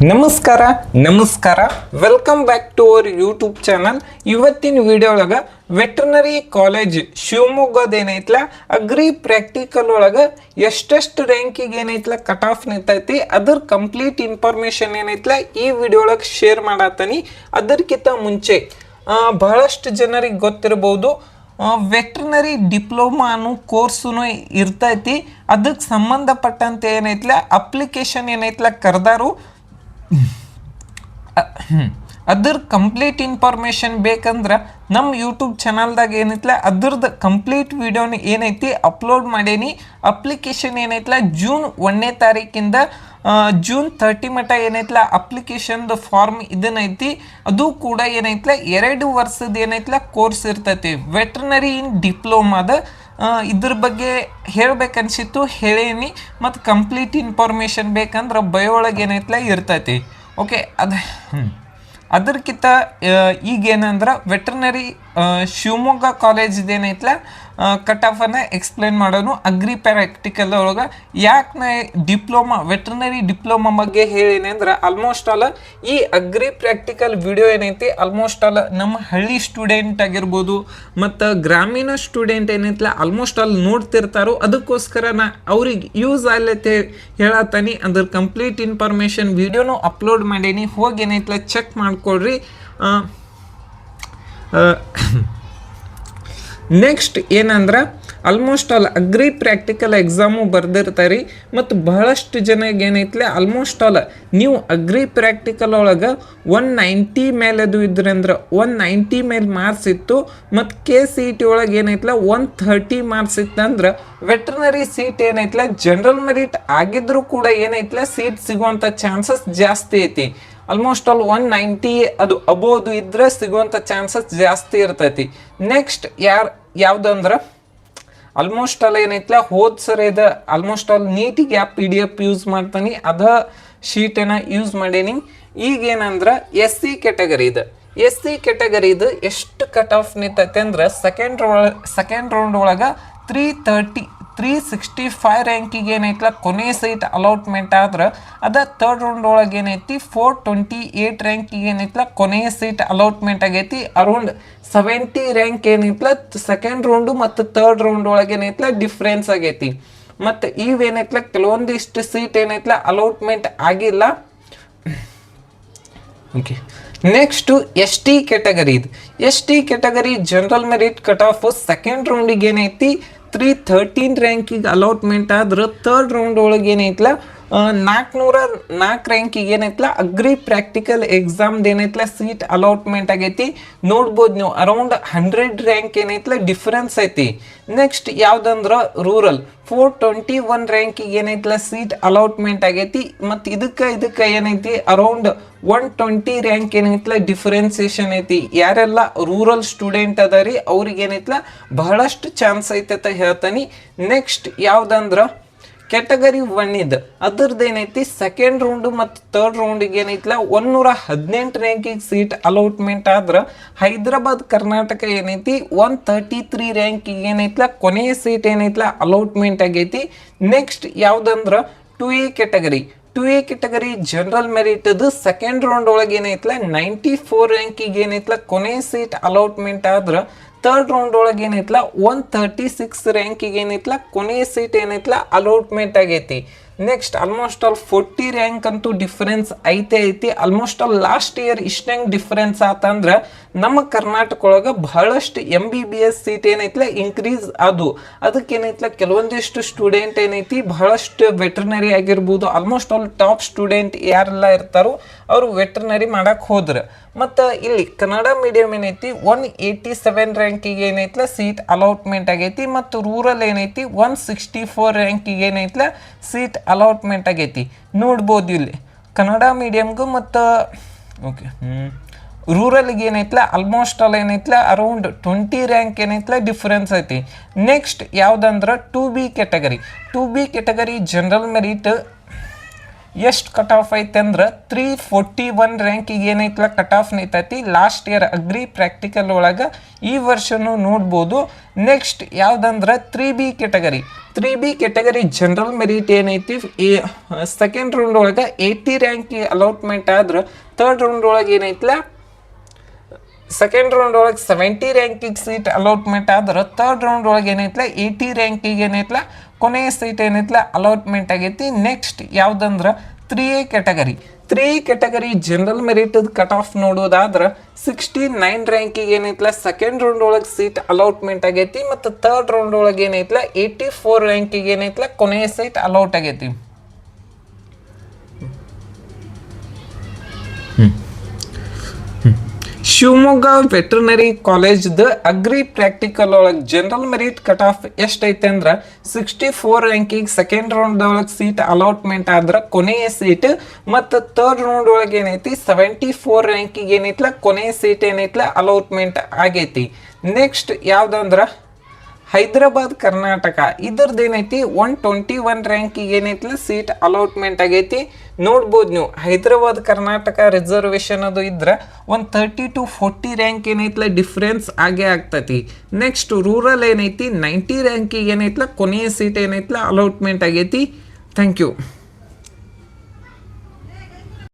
ನಮಸ್ಕಾರ ನಮಸ್ಕಾರ welcome back to our YouTube channel. ಇವತ್ತಿನ ವಿಡಿಯೋ ಒಳಗೆ ವೆಟರ್ನರಿ ಕಾಲೇಜ್ ಶಿವಮೊಗ್ಗದ ಏನೈತ್ಲ ಅಗ್ರಿ ಪ್ರಾಕ್ಟಿಕಲ್ ಒಳಗೆ ಎಷ್ಟೆಷ್ಟು ರ್ಯಾಂಕಿಗೆ ಏನೈತ್ಲ ಕಟ್ ಆಫ್ ನಿಂತೈತಿ ಅದ್ರ ಕಂಪ್ಲೀಟ್ ಇನ್ಫಾರ್ಮೇಷನ್ ಏನೈತ್ಲ ಈ ವಿಡಿಯೋ ಒಳಗೆ ಶೇರ್ ಮಾಡತ್ತೀನಿ. ಅದಕ್ಕಿಂತ ಮುಂಚೆ ಬಹಳಷ್ಟು ಜನರಿಗೆ ಗೊತ್ತಿರಬಹುದು ವೆಟರ್ನರಿ ಡಿಪ್ಲೊಮಾ ಅನ್ನೋ ಕೋರ್ಸು ಇರ್ತೈತಿ. ಅದಕ್ಕೆ ಸಂಬಂಧಪಟ್ಟಂತೆ ಏನೈತ್ಲ ಅಪ್ಲಿಕೇಶನ್ ಏನೈತ್ಲ ಕರೆದಾರು. ಅದ್ರ ಕಂಪ್ಲೀಟ್ ಇನ್ಫಾರ್ಮೇಷನ್ ಬೇಕಂದ್ರೆ ನಮ್ಮ ಯೂಟ್ಯೂಬ್ ಚಾನಲ್ದಾಗ ಏನೈತ್ಲ ಅದ್ರದ್ದು ಕಂಪ್ಲೀಟ್ ವಿಡಿಯೋನ ಏನೈತಿ ಅಪ್ಲೋಡ್ ಮಾಡೀನಿ. ಅಪ್ಲಿಕೇಶನ್ ಏನೈತ್ಲ ಜೂನ್ 1ನೇ ತಾರೀಕಿಂದ ಜೂನ್ 30 ಮಟ್ಟ ಏನೈತ್ಲ ಅಪ್ಲಿಕೇಶನ್ದು ಫಾರ್ಮ್ ಇದನ್ನೈತಿ. ಅದು ಕೂಡ ಏನೈತ್ಲ 2 ವರ್ಷದ ಏನೈತ್ಲ ಕೋರ್ಸ್ ಇರ್ತೈತಿ ವೆಟರ್ನರಿ ಇನ್ ಡಿಪ್ಲೊಮಾದ. ಇದ್ರ ಬಗ್ಗೆ ಹೇಳ್ಬೇಕನ್ಸಿತ್ತು ಹೇಳೀನಿ. ಮತ್ತು ಕಂಪ್ಲೀಟ್ ಇನ್ಫಾರ್ಮೇಷನ್ ಬೇಕಂದ್ರೆ ಬಯೋ ಒಳಗೆ ಏನೈತ್ಲ ಇರ್ತೈತಿ. ಓಕೆ, ಅದಕ್ಕಿಂತ ಈಗೇನಂದ್ರೆ ವೆಟರ್ನರಿ ಶಿವಮೊಗ್ಗ ಕಾಲೇಜ್ದು ಏನೈತ್ಲ ಕಟ್ ಆಫನ್ನು ಎಕ್ಸ್ಪ್ಲೇನ್ ಮಾಡೋನು. ಅಗ್ರಿ ಪ್ರಾಕ್ಟಿಕಲ್ ಒಳಗೆ ಯಾಕೆ ನಾ ವೆಟರ್ನರಿ ಡಿಪ್ಲೊಮಾ ಬಗ್ಗೆ ಹೇಳೀನಿ ಅಂದ್ರೆ ಆಲ್ಮೋಸ್ಟ್ ಆಲ್ ಈ ಅಗ್ರಿ ಪ್ರಾಕ್ಟಿಕಲ್ ವಿಡಿಯೋ ಏನೈತಿ ಆಲ್ಮೋಸ್ಟ್ ಆಲ್ ನಮ್ಮ ಹಳ್ಳಿ ಸ್ಟೂಡೆಂಟ್ ಆಗಿರ್ಬೋದು ಮತ್ತು ಗ್ರಾಮೀಣ ಸ್ಟೂಡೆಂಟ್ ಏನೈತ್ಲ ಆಲ್ಮೋಸ್ಟ್ ಆಲ್ ನೋಡ್ತಿರ್ತಾರೋ. ಅದಕ್ಕೋಸ್ಕರ ನಾ ಅವ್ರಿಗೆ ಯೂಸ್ ಆಗ್ಲತ್ತೆ ಹೇಳತ್ತೀನಿ. ಅದ್ರ ಕಂಪ್ಲೀಟ್ ಇನ್ಫಾರ್ಮೇಷನ್ ವಿಡಿಯೋನು ಅಪ್ಲೋಡ್ ಮಾಡೀನಿ, ಹೋಗಿ ಏನೈತ್ಲ ಚೆಕ್ ಮಾಡ್ಕೊಳ್ರಿ. ನೆಕ್ಸ್ಟ್ ಏನಂದ್ರೆ almost all agri practical exam ಬರ್ದಿರ್ತಾರೆ. ಮತ್ತು ಬಹಳಷ್ಟು ಜನಕ್ಕೆ ಏನೈತ್ಲೆ ಆಲ್ಮೋಸ್ಟ್ ಆಲ್ ನೀವು ಅಗ್ರಿ ಪ್ರಾಕ್ಟಿಕಲ್ ಒಳಗೆ 190 ಮೇಲೆ ಅದು ಇದ್ರೆ ಅಂದ್ರೆ 190 ಮೇಲೆ ಮಾರ್ಕ್ಸ್ ಇತ್ತು. ಮತ್ತು KCET ಒಳಗೆ ಏನೈತ್ಲ 130 ಮಾರ್ಕ್ಸ್ ಇತ್ತಂದ್ರೆ ವೆಟರ್ನರಿ ಸೀಟ್ ಏನೈತ್ಲ ಜನರಲ್ ಮೆರಿಟ್ ಆಗಿದ್ರೂ ಕೂಡ ಏನೈತ್ಲ ಸೀಟ್ ಸಿಗುವಂಥ ಚಾನ್ಸಸ್ ಜಾಸ್ತಿ ಐತಿ. ಆಲ್ಮೋಸ್ಟ್ ಆಲ್ 190 ಅದು ಅಬೋದು ಇದ್ರೆ ಸಿಗುವಂಥ ಚಾನ್ಸಸ್ ಜಾಸ್ತಿ ಇರ್ತೈತಿ. ನೆಕ್ಸ್ಟ್ ಯಾವುದಂದ್ರೆ ಆಲ್ಮೋಸ್ಟ್ ಆಲ್ ಏನೈತ್ಲ ಹೋದ್ ಸರಿ ಇದೆ ಆಲ್ಮೋಸ್ಟ್ ಆಲ್ ನೀಟಿಗೆ PDF ಯೂಸ್ ಮಾಡ್ತಾನೆ, ಅದ ಶೀಟನ್ನು ಯೂಸ್ ಮಾಡೀನಿ. ಈಗೇನಂದ್ರೆ SC ಕ್ಯಾಟಗರಿದು ಎಷ್ಟು ಕಟ್ ಆಫ್ ನಿಂತೈತೆ ಅಂದ್ರೆ ಸೆಕೆಂಡ್ ರೌಂಡ್ ಒಳಗೆ 365 ರ್ಯಾಂಕಿಗೆ ಏನೈತ್ಲ ಕೊನೆ ಸೀಟ್ ಅಲಾಟ್ಮೆಂಟ್ ಆದ್ರೆ ಅದ ಥರ್ಡ್ ರೌಂಡ್ ಒಳಗೆ ಏನೈತಿ 428 ರ್ಯಾಂಕಿಗೆ ಏನೈತ್ಲ ಕೊನೆಯ ಸೀಟ್ ಅಲಾಟ್ಮೆಂಟ್ ಆಗೈತಿ. ಅರೌಂಡ್ 70 ರ್ಯಾಂಕ್ ಏನೈತ್ಲ ಸೆಕೆಂಡ್ ರೌಂಡು ಮತ್ತು ಥರ್ಡ್ ರೌಂಡ್ ಒಳಗೆ ಏನೈತ್ಲ ಡಿಫ್ರೆನ್ಸ್ ಆಗೈತಿ. ಮತ್ತು ಇವೇನೈತ್ಲ ಕೆಲವೊಂದಿಷ್ಟು ಸೀಟ್ ಏನೈತ್ಲ ಅಲಾಟ್ಮೆಂಟ್ ಆಗಿಲ್ಲ. Okay, next ST category general merit cut off second ರೌಂಡಿಗೆ ಏನೈತಿ 313 ರ್ಯಾಂಕಿಗೆ ಅಲಾಟ್ಮೆಂಟ್ ಆದ್ರೆ ಥರ್ಡ್ ರೌಂಡ್ ಒಳಗೆ ಏನೈತ್ಲ 404 ರ್ಯಾಂಕಿಗೆ ಏನೈತ್ಲ ಅಗ್ರಿ ಪ್ರಾಕ್ಟಿಕಲ್ ಎಕ್ಸಾಮ್ದು ಏನೈತ್ಲ ಸೀಟ್ ಅಲಾಟ್ಮೆಂಟ್ ಆಗೈತಿ. ನೋಡ್ಬೋದು ನೀವು ಅರೌಂಡ್ 100 ರ್ಯಾಂಕ್ ಏನೈತ್ಲ ಡಿಫರೆನ್ಸ್ ಐತಿ. ನೆಕ್ಸ್ಟ್ ಯಾವುದಂದ್ರೆ ರೂರಲ್ 421 ರ್ಯಾಂಕಿಗೆ ಏನೈತ್ಲ ಸೀಟ್ ಅಲಾಟ್ಮೆಂಟ್ ಆಗೈತಿ. ಮತ್ತು ಇದಕ್ಕೆ ಏನೈತಿ ಅರೌಂಡ್ 120 ರ್ಯಾಂಕ್ ಏನೈತ್ಲ ಡಿಫರೆನ್ಸಿಯೇಷನ್ ಐತಿ. ಯಾರೆಲ್ಲ ರೂರಲ್ ಸ್ಟೂಡೆಂಟ್ ಅದಾರಿ ಅವ್ರಿಗೆ ಏನೈತ್ಲ ಬಹಳಷ್ಟು ಚಾನ್ಸ್ ಐತೆ ಅಂತ ಹೇಳ್ತಾನೆ. ನೆಕ್ಸ್ಟ್ ಯಾವುದಂದ್ರೆ ಕ್ಯಾಟಗರಿ 1 ಅದ್ರದ್ದು ಏನೈತಿ ಸೆಕೆಂಡ್ ರೌಂಡು ಮತ್ತು ಥರ್ಡ್ ರೌಂಡಿಗೆ ಏನೈತ್ಲ 118 ರ್ಯಾಂಕಿಗೆ ಸೀಟ್ ಅಲಾಟ್ಮೆಂಟ್ ಆದ್ರೆ ಹೈದರಾಬಾದ್ ಕರ್ನಾಟಕ ಏನೈತಿ 133 ರ್ಯಾಂಕಿಗೆ ಏನೈತ್ಲ ಕೊನೆಯ ಸೀಟ್ ಏನೈತ್ಲ ಅಲಾಟ್ಮೆಂಟ್ ಆಗೈತಿ. ನೆಕ್ಸ್ಟ್ ಯಾವುದಂದ್ರೆ 2A ಕ್ಯಾಟಗರಿ ಜನರಲ್ ಮೆರಿಟ್ದು ಸೆಕೆಂಡ್ ರೌಂಡ್ ಒಳಗೆ ಏನೈತ್ಲ 94 ರ್ಯಾಂಕಿಗೆ ಏನೈತ್ಲ ಕೊನೆಯ ಸೀಟ್ ಅಲಾಟ್ಮೆಂಟ್ ಆದ್ರೆ ಥರ್ಡ್ ರೌಂಡ್ ಒಳಗೆ ಏನೈತ್ಲ 136 ರ್ಯಾಂಕಿಗೆ ಏನೈತ್ಲ ಕೊನೆಯ ಸೀಟ್ ಏನೈತ್ಲ ಅಲಾಟ್ಮೆಂಟ್ ಆಗೈತಿ. ನೆಕ್ಸ್ಟ್ ಆಲ್ಮೋಸ್ಟ್ ಆಲ್ 40 ರ್ಯಾಂಕ್ ಅಂತೂ ಡಿಫರೆನ್ಸ್ ಐತಿ. ಆಲ್ಮೋಸ್ಟ್ ಆಲ್ ಲಾಸ್ಟ್ ಇಯರ್ ಇಷ್ಟಂಗೆ ಡಿಫರೆನ್ಸ್ ಆತಂದ್ರೆ ನಮ್ಮ ಕರ್ನಾಟಕ ಒಳಗೆ ಬಹಳಷ್ಟು MBBS ಸೀಟ್ ಏನೈತ್ಲ ಇನ್ಕ್ರೀಸ್ ಅದಕ್ಕೇನೈತ್ಲ ಕೆಲವೊಂದಿಷ್ಟು ಸ್ಟೂಡೆಂಟ್ ಏನೈತಿ ಬಹಳಷ್ಟು ವೆಟರ್ನರಿ ಆಗಿರ್ಬೋದು ಆಲ್ಮೋಸ್ಟ್ ಆಲ್ ಟಾಪ್ ಸ್ಟೂಡೆಂಟ್ ಯಾರೆಲ್ಲ ಇರ್ತಾರೋ ಅವರು ವೆಟರ್ನರಿ ಮಾಡಕ್ಕೆ ಹೋದ್ರೆ. ಮತ್ತು ಇಲ್ಲಿ ಕನ್ನಡ ಮೀಡಿಯಂ ಏನೈತಿ 187 ರ್ಯಾಂಕಿಗೆ ಏನೈತ್ಲ ಸೀಟ್ ಅಲಾಟ್ಮೆಂಟ್ ಆಗೈತಿ. ಮತ್ತು ರೂರಲ್ ಏನೈತಿ 164 ರ್ಯಾಂಕಿಗೆ ಏನೈತ್ಲ ಸೀಟ್ ಅಲಾಟ್ಮೆಂಟ್ ಆಗೈತಿ. ನೋಡ್ಬೋದು ಇಲ್ಲಿ ಕನ್ನಡ ಮೀಡಿಯಮ್ಗೂ ಮತ್ತು ಓಕೆ ರೂರಲ್ಗೆ ಏನೈತ್ಲ ಆಲ್ಮೋಸ್ಟ್ ಆಲ್ ಏನೈತ್ಲ ಅರೌಂಡ್ 20 ರ್ಯಾಂಕ್ ಏನೈತ್ಲ ಡಿಫರೆನ್ಸ್ ಐತಿ. ನೆಕ್ಸ್ಟ್ ಯಾವುದಂದ್ರೆ 2B ಕ್ಯಾಟಗರಿ ಜನರಲ್ ಮೆರಿಟ್ ಎಷ್ಟು ಕಟ್ ಆಫ್ ಐತೆ ಅಂದ್ರೆ 341 ರ್ಯಾಂಕಿಗೆ ಏನೈತಲ್ಲ ಕಟ್ ಆಫ್ ನಿಂತೈತಿ ಲಾಸ್ಟ್ ಇಯರ್ ಅಗ್ರಿ ಪ್ರಾಕ್ಟಿಕಲ್ ಒಳಗೆ. ಈ ವರ್ಷನೂ ನೋಡ್ಬೋದು. ನೆಕ್ಸ್ಟ್ ಯಾವುದಂದ್ರೆ 3B category. 3B category general merit ಏನೈತಿ ಈ ಸೆಕೆಂಡ್ ರೌಂಡ್ ಒಳಗೆ 80 ರ್ಯಾಂಕಿಗೆ ಅಲಾಟ್ಮೆಂಟ್ ಆದ್ರೆ ಥರ್ಡ್ ರೌಂಡ್ ಒಳಗೆ ಏನೈತಲ್ಲ ಸೆಕೆಂಡ್ ರೌಂಡ್ ಒಳಗೆ 70 ರ್ಯಾಂಕಿಗೆ ಸೀಟ್ ಅಲಾಟ್ಮೆಂಟ್ ಆದ್ರೆ ಥರ್ಡ್ ರೌಂಡ್ ಒಳಗೆ ಏನೈತಲ್ಲ 80 ರ್ಯಾಂಕಿಗೆ ಏನೈತಲ್ಲ ಕೊನೆಯ ಸೀಟ್ ಏನೈತಲ್ಲ ಅಲಾಟ್ಮೆಂಟ್ ಆಗೈತಿ. ನೆಕ್ಸ್ಟ್ ಯಾವುದಂದ್ರೆ 3A category. 3A category general merit cut of ನೋಡೋದಾದ್ರೆ 69 ರ್ಯಾಂಕಿಗೆ ಏನೈತಲ್ಲ ಸೆಕೆಂಡ್ ರೌಂಡ್ ಒಳಗೆ ಸೀಟ್ ಅಲಾಟ್ಮೆಂಟ್ ಆಗೈತಿ ಮತ್ತು ಥರ್ಡ್ ರೌಂಡ್ ಒಳಗೆ ಏನೈತಲ್ಲ 84 ರ್ಯಾಂಕಿಗೆ ಏನೈತಲ್ಲ ಕೊನೆಯ ಸೀಟ್ ಅಲೌಟ್ ಆಗೈತಿ. ಶಿವಮೊಗ್ಗ ವೆಟರ್ನರಿ ಕಾಲೇಜ್ದ ಅಗ್ರಿ ಪ್ರಾಕ್ಟಿಕಲ್ ಒಳಗೆ ಜನರಲ್ ಮೆರಿಟ್ ಕಟ್ ಆಫ್ ಎಷ್ಟೈತೆ ಅಂದ್ರೆ 64 ರ್ಯಾಂಕಿಗೆ ಸೆಕೆಂಡ್ ರೌಂಡ್ ಒಳಗೆ ಸೀಟ್ ಅಲಾಟ್ಮೆಂಟ್ ಆದ್ರೆ ಕೊನೆಯ ಸೀಟ್ ಮತ್ತು ಥರ್ಡ್ ರೌಂಡ್ ಒಳಗೆ ಏನೈತಿ 74 ರ್ಯಾಂಕಿಗೆ ಏನೈತಲ್ಲ ಕೊನೆಯ ಸೀಟ್ ಏನೈತಲ್ಲ ಅಲಾಟ್ಮೆಂಟ್ ಆಗೈತಿ. ನೆಕ್ಸ್ಟ್ ಯಾವುದಂದ್ರೆ ಹೈದರಾಬಾದ್ ಕರ್ನಾಟಕ. ಇದ್ರದ್ದು ಏನೈತಿ 121 ರ್ಯಾಂಕಿಗೆ ಏನೈತಲ್ಲ ಸೀಟ್ ಅಲಾಟ್ಮೆಂಟ್ ಆಗೈತಿ. ನೋಡ್ಬೋದು ನೀವು ಹೈದರಾಬಾದ್ ಕರ್ನಾಟಕ ರಿಸರ್ವೇಷನ್ ಅದು ಇದ್ರೆ 30 to 40 ರ್ಯಾಂಕ್ ಏನೈತಲ್ಲ ಡಿಫ್ರೆನ್ಸ್ ಆಗೇ ಆಗ್ತೈತಿ. ನೆಕ್ಸ್ಟ್ ರೂರಲ್ ಏನೈತಿ 90 ರ್ಯಾಂಕಿಗೆ ಏನೈತಲ್ಲ ಕೊನೆಯ ಸೀಟ್ ಏನೈತಲ್ಲ ಅಲಾಟ್ಮೆಂಟ್ ಆಗೈತಿ. Thank you.